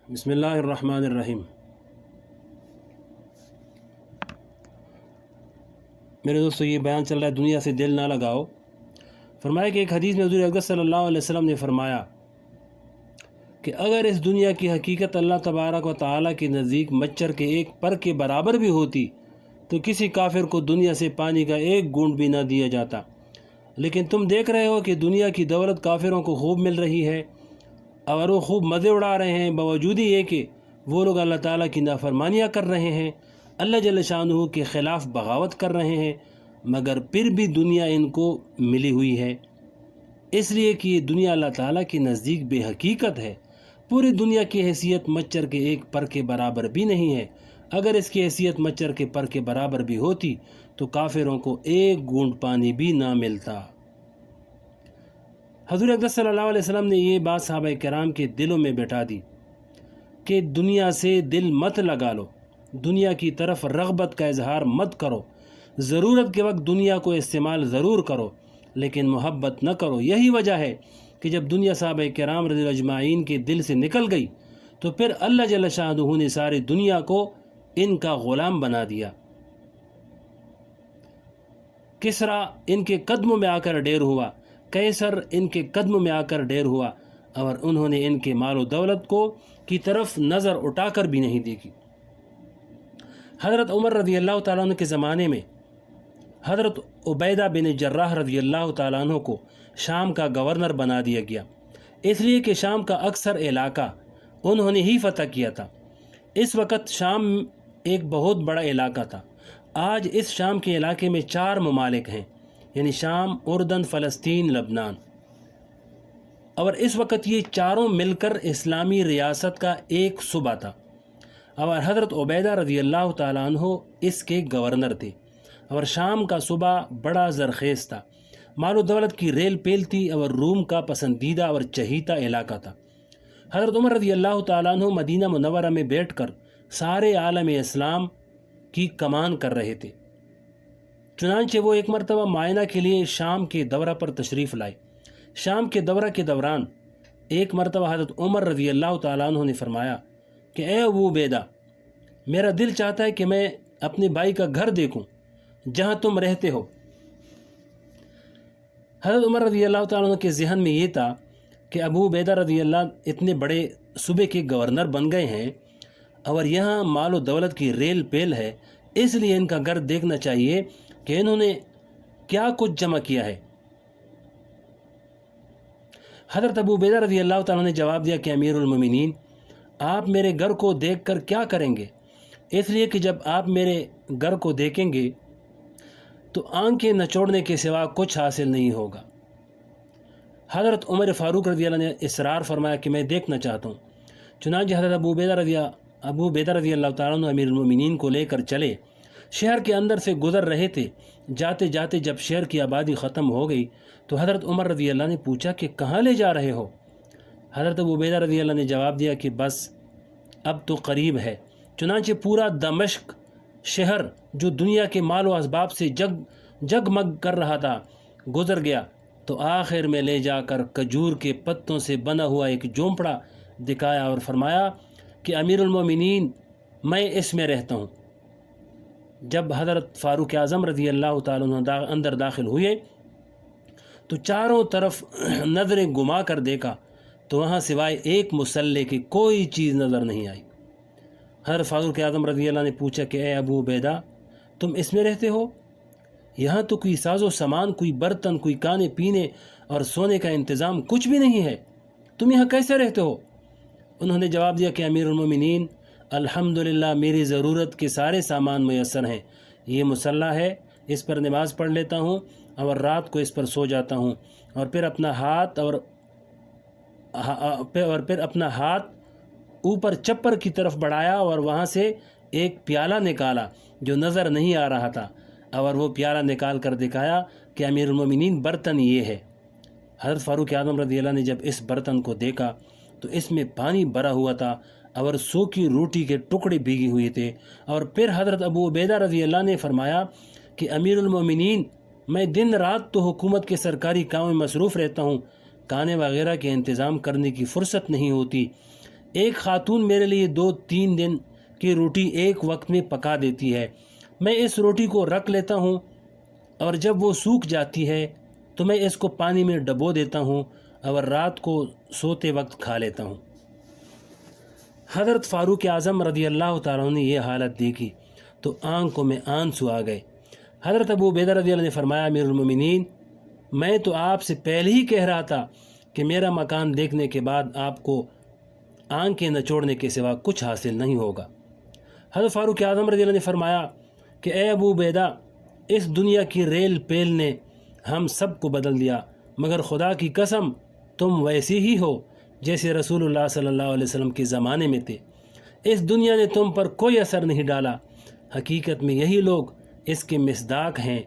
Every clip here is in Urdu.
بسم اللہ الرحمن الرحیم۔ میرے دوستو، یہ بیان چل رہا ہے دنیا سے دل نہ لگاؤ۔ فرمایا کہ ایک حدیث میں حضور اقدس صلی اللہ علیہ وسلم نے فرمایا کہ اگر اس دنیا کی حقیقت اللہ تبارک و تعالیٰ کے نزدیک مچھر کے ایک پر کے برابر بھی ہوتی تو کسی کافر کو دنیا سے پانی کا ایک گھونٹ بھی نہ دیا جاتا، لیکن تم دیکھ رہے ہو کہ دنیا کی دولت کافروں کو خوب مل رہی ہے اور وہ خوب مزے اڑا رہے ہیں، باوجود یہ کہ وہ لوگ اللہ تعالیٰ کی نافرمانیاں کر رہے ہیں، اللہ جل شانہ کے خلاف بغاوت کر رہے ہیں، مگر پھر بھی دنیا ان کو ملی ہوئی ہے، اس لیے کہ یہ دنیا اللہ تعالیٰ کے نزدیک بے حقیقت ہے۔ پوری دنیا کی حیثیت مچھر کے ایک پر کے برابر بھی نہیں ہے۔ اگر اس کی حیثیت مچھر کے پر کے برابر بھی ہوتی تو کافروں کو ایک گھونٹ پانی بھی نہ ملتا۔ حضور اقدس صلی اللہ علیہ وسلم نے یہ بات صحابہ کرام کے دلوں میں بٹھا دی کہ دنیا سے دل مت لگا لو، دنیا کی طرف رغبت کا اظہار مت کرو، ضرورت کے وقت دنیا کو استعمال ضرور کرو لیکن محبت نہ کرو۔ یہی وجہ ہے کہ جب دنیا صحابہ کرام رضی اللہ اجمعین کے دل سے نکل گئی تو پھر اللہ جل شانہ نے ساری دنیا کو ان کا غلام بنا دیا۔ کسریٰ ان کے قدموں میں آ کر ڈھیر ہوا، قیصر ان کے قدموں میں آ کر ڈھیر ہوا، اور انہوں نے ان کے مال و دولت کو کی طرف نظر اٹھا کر بھی نہیں دیکھی۔ حضرت عمر رضی اللہ تعالیٰ عنہ کے زمانے میں حضرت عبیدہ بن جراح رضی اللہ تعالیٰ عنہ کو شام کا گورنر بنا دیا گیا، اس لیے کہ شام کا اکثر علاقہ انہوں نے ہی فتح کیا تھا۔ اس وقت شام ایک بہت بڑا علاقہ تھا۔ آج اس شام کے علاقے میں 4 ممالک ہیں، یعنی شام، اردن، فلسطین، لبنان، اور اس وقت یہ چاروں مل کر اسلامی ریاست کا ایک صوبہ تھا، اور حضرت عبیدہ رضی اللہ تعالیٰ عنہ اس کے گورنر تھے، اور شام کا صوبہ بڑا زرخیز تھا، مال و دولت کی ریل پیل تھی، اور روم کا پسندیدہ اور چہیتا علاقہ تھا۔ حضرت عمر رضی اللہ تعالیٰ عنہ مدینہ منورہ میں بیٹھ کر سارے عالم اسلام کی کمان کر رہے تھے۔ چنانچہ وہ ایک مرتبہ معائنہ کے لیے شام کے دورہ پر تشریف لائے۔ شام کے دورہ کے دوران ایک مرتبہ حضرت عمر رضی اللہ تعالیٰ عنہ نے فرمایا کہ اے ابو عبیدہ، میرا دل چاہتا ہے کہ میں اپنے بھائی کا گھر دیکھوں جہاں تم رہتے ہو۔ حضرت عمر رضی اللہ تعالیٰ عنہ کے ذہن میں یہ تھا کہ ابو عبیدہ رضی اللہ اتنے بڑے صوبے کے گورنر بن گئے ہیں اور یہاں مال و دولت کی ریل پیل ہے، اس لیے ان کا گھر دیکھنا چاہیے کہ انہوں نے کیا کچھ جمع کیا ہے۔ حضرت ابو عبیدہ رضی اللہ تعالیٰ نے جواب دیا کہ امیر المومنین، آپ میرے گھر کو دیکھ کر کیا کریں گے؟ اس لیے کہ جب آپ میرے گھر کو دیکھیں گے تو آنکھیں نچوڑنے کے سوا کچھ حاصل نہیں ہوگا۔ حضرت عمر فاروق رضی اللہ نے اصرار فرمایا کہ میں دیکھنا چاہتا ہوں۔ چنانچہ حضرت ابو عبیدہ رضی اللہ تعالیٰ عنہ امیر المومنین کو لے کر چلے۔ شہر کے اندر سے گزر رہے تھے، جاتے جاتے جب شہر کی آبادی ختم ہو گئی تو حضرت عمر رضی اللہ نے پوچھا کہ کہاں لے جا رہے ہو؟ حضرت ابو عبیدہ رضی اللہ نے جواب دیا کہ بس اب تو قریب ہے۔ چنانچہ پورا دمشق شہر جو دنیا کے مال و اسباب سے جگمگ کر رہا تھا گزر گیا، تو آخر میں لے جا کر کھجور کے پتوں سے بنا ہوا ایک جھونپڑا دکھایا اور فرمایا کہ امیر المومنین، میں اس میں رہتا ہوں۔ جب حضرت فاروق اعظم رضی اللہ تعالیٰ عنہ اندر داخل ہوئے تو چاروں طرف نظریں گھما کر دیکھا تو وہاں سوائے ایک مسلح کی کوئی چیز نظر نہیں آئی۔ حضرت فاروق اعظم رضی اللہ نے پوچھا کہ اے ابو عبیدہ، تم اس میں رہتے ہو؟ یہاں تو کوئی ساز و سامان، کوئی برتن، کوئی کھانے پینے اور سونے کا انتظام کچھ بھی نہیں ہے، تم یہاں کیسے رہتے ہو؟ انہوں نے جواب دیا کہ امیر المومنین، الحمدللہ میری ضرورت کے سارے سامان میسر ہیں۔ یہ مصلی ہے، اس پر نماز پڑھ لیتا ہوں اور رات کو اس پر سو جاتا ہوں، اور پھر اپنا ہاتھ اوپر چپر کی طرف بڑھایا اور وہاں سے ایک پیالہ نکالا جو نظر نہیں آ رہا تھا، اور وہ پیالہ نکال کر دکھایا کہ امیر المومنین برتن یہ ہے۔ حضرت فاروق اعظم رضی اللہ نے جب اس برتن کو دیکھا تو اس میں پانی بھرا ہوا تھا اور سوکھی روٹی کے ٹکڑے بھیگے ہوئے تھے، اور پھر حضرت ابو عبیدہ رضی اللہ نے فرمایا کہ امیر المومنین، میں دن رات تو حکومت کے سرکاری کام میں مصروف رہتا ہوں، کھانے وغیرہ کے انتظام کرنے کی فرصت نہیں ہوتی، ایک خاتون میرے لیے 2-3 دن کی روٹی ایک وقت میں پکا دیتی ہے، میں اس روٹی کو رکھ لیتا ہوں اور جب وہ سوکھ جاتی ہے تو میں اس کو پانی میں ڈبو دیتا ہوں اور رات کو سوتے وقت کھا لیتا ہوں۔ حضرت فاروق اعظم رضی اللہ تعالیٰ عنہ نے یہ حالت دیکھی تو آنکھوں میں آنسو آ گئے۔ حضرت ابو عبیدہ رضی اللہ عنہ نے فرمایا، امیر المومنین، میں تو آپ سے پہلے ہی کہہ رہا تھا کہ میرا مکان دیکھنے کے بعد آپ کو آنکھیں نچوڑنے کے سوا کچھ حاصل نہیں ہوگا۔ حضرت فاروق اعظم رضی اللہ عنہ نے فرمایا کہ اے ابو عبیدہ، اس دنیا کی ریل پیل نے ہم سب کو بدل دیا، مگر خدا کی قسم تم ویسے ہی ہو جیسے رسول اللہ صلی اللہ علیہ وسلم کے زمانے میں تھے۔ اس دنیا نے تم پر کوئی اثر نہیں ڈالا۔ حقیقت میں یہی لوگ اس کے مصداق ہیں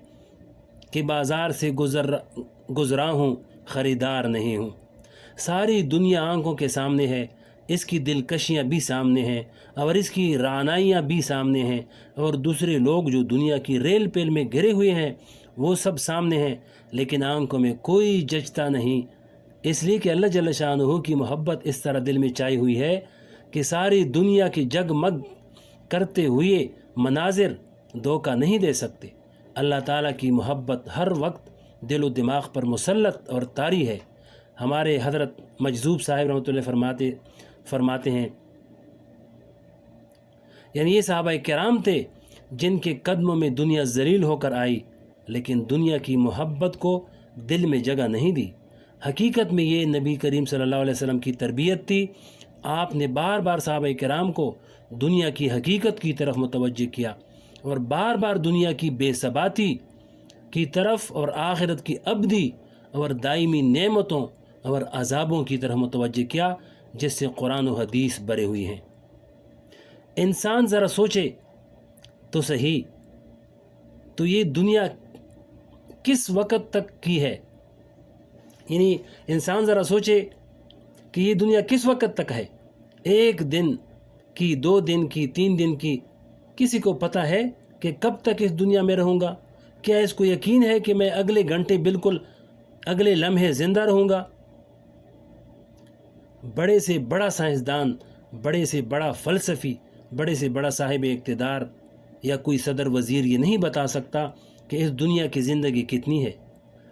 کہ بازار سے گزرا ہوں، خریدار نہیں ہوں۔ ساری دنیا آنکھوں کے سامنے ہے، اس کی دلکشیاں بھی سامنے ہیں اور اس کی رعنائیاں بھی سامنے ہیں، اور دوسرے لوگ جو دنیا کی ریل پیل میں گھرے ہوئے ہیں وہ سب سامنے ہیں، لیکن آنکھوں میں کوئی جچتا نہیں، اس لیے کہ اللہ جل شانہ کی محبت اس طرح دل میں چھائی ہوئی ہے کہ ساری دنیا کی جگمگ کرتے ہوئے مناظر دھوکہ نہیں دے سکتے۔ اللہ تعالیٰ کی محبت ہر وقت دل و دماغ پر مسلط اور طاری ہے۔ ہمارے حضرت مجذوب صاحب رحمۃ اللہ فرماتے ہیں، یعنی یہ صحابہ کرام تھے جن کے قدموں میں دنیا ذلیل ہو کر آئی لیکن دنیا کی محبت کو دل میں جگہ نہیں دی۔ حقیقت میں یہ نبی کریم صلی اللہ علیہ وسلم کی تربیت تھی۔ آپ نے بار بار صحابہ کرام کو دنیا کی حقیقت کی طرف متوجہ کیا اور بار بار دنیا کی بے ثباتی کی طرف اور آخرت کی ابدی اور دائمی نعمتوں اور عذابوں کی طرف متوجہ کیا جس سے قرآن و حدیث بھرے ہوئی ہیں۔ انسان ذرا سوچے تو صحیح، تو یہ دنیا کس وقت تک کی ہے؟ یعنی انسان ذرا سوچے کہ یہ دنیا کس وقت تک ہے؟ 1 دن کی، 2 دن کی، 3 دن کی، کسی کو پتہ ہے کہ کب تک اس دنیا میں رہوں گا؟ کیا اس کو یقین ہے کہ میں اگلے گھنٹے بالکل اگلے لمحے زندہ رہوں گا؟ بڑے سے بڑا سائنسدان، بڑے سے بڑا فلسفی، بڑے سے بڑا صاحب اقتدار یا کوئی صدر وزیر یہ نہیں بتا سکتا کہ اس دنیا کی زندگی کتنی ہے،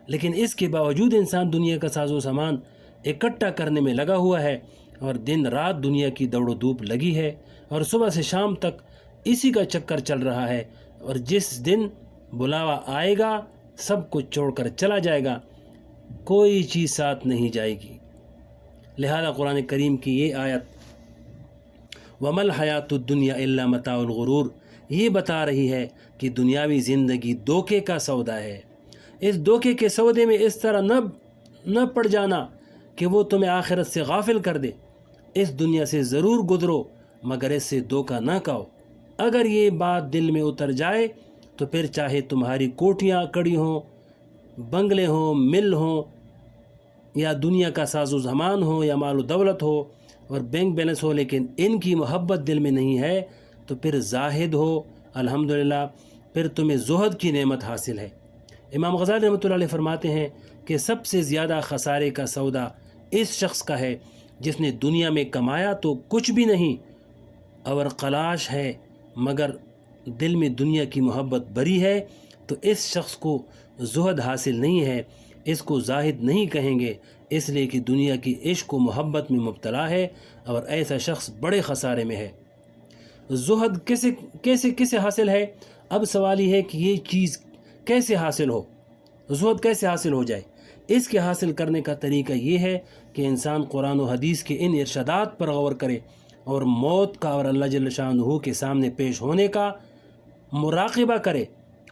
لیکن اس کے باوجود انسان دنیا کا ساز و سامان اکٹھا کرنے میں لگا ہوا ہے اور دن رات دنیا کی دوڑ و دھوپ لگی ہے اور صبح سے شام تک اسی کا چکر چل رہا ہے، اور جس دن بلاوا آئے گا سب کچھ چھوڑ کر چلا جائے گا، کوئی چیز ساتھ نہیں جائے گی۔ لہذا قرآن کریم کی یہ آیت وَمَا الْحَيَاةُ الدُّنْيَا إِلَّا مَتَاعُ الْغُرُورِ یہ بتا رہی ہے کہ دنیاوی زندگی دھوکے کا سودا ہے۔ اس دھوکے کے سودے میں اس طرح نہ پڑ جانا کہ وہ تمہیں آخرت سے غافل کر دے۔ اس دنیا سے ضرور گزرو مگر اس سے دھوکہ نہ کھاؤ۔ اگر یہ بات دل میں اتر جائے تو پھر چاہے تمہاری کوٹیاں کڑی ہوں، بنگلے ہوں، مل ہوں، یا دنیا کا ساز و سامان ہو یا مال و دولت ہو اور بینک بیلنس ہو، لیکن ان کی محبت دل میں نہیں ہے تو پھر زاہد ہو الحمدللہ، پھر تمہیں زہد کی نعمت حاصل ہے۔ امام غزالی رحمۃ اللہ علیہ فرماتے ہیں کہ سب سے زیادہ خسارے کا سودا اس شخص کا ہے جس نے دنیا میں کمایا تو کچھ بھی نہیں اور قلاش ہے مگر دل میں دنیا کی محبت بری ہے، تو اس شخص کو زہد حاصل نہیں ہے، اس کو زاہد نہیں کہیں گے، اس لیے کہ دنیا کی عشق و محبت میں مبتلا ہے اور ایسا شخص بڑے خسارے میں ہے۔ زہد کیسے حاصل ہے؟ اب سوال یہ ہے کہ یہ چیز کیسے حاصل ہو، زہد کیسے حاصل ہو جائے؟ اس کے حاصل کرنے کا طریقہ یہ ہے کہ انسان قرآن و حدیث کے ان ارشادات پر غور کرے اور موت کا اور اللہ جل شانہ کے سامنے پیش ہونے کا مراقبہ کرے،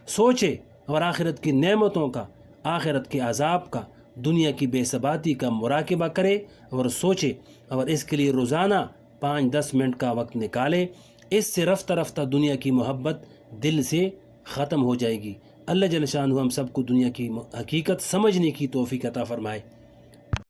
سوچے اور آخرت کی نعمتوں کا، آخرت کے عذاب کا، دنیا کی بے ثباتی کا مراقبہ کرے اور سوچے، اور اس کے لیے روزانہ 5-10 منٹ کا وقت نکالے۔ اس سے رفتہ رفتہ دنیا کی محبت دل سے ختم ہو جائے گی۔ اللہ جل شانہ ہم سب کو دنیا کی حقیقت سمجھنے کی توفیق عطا فرمائے۔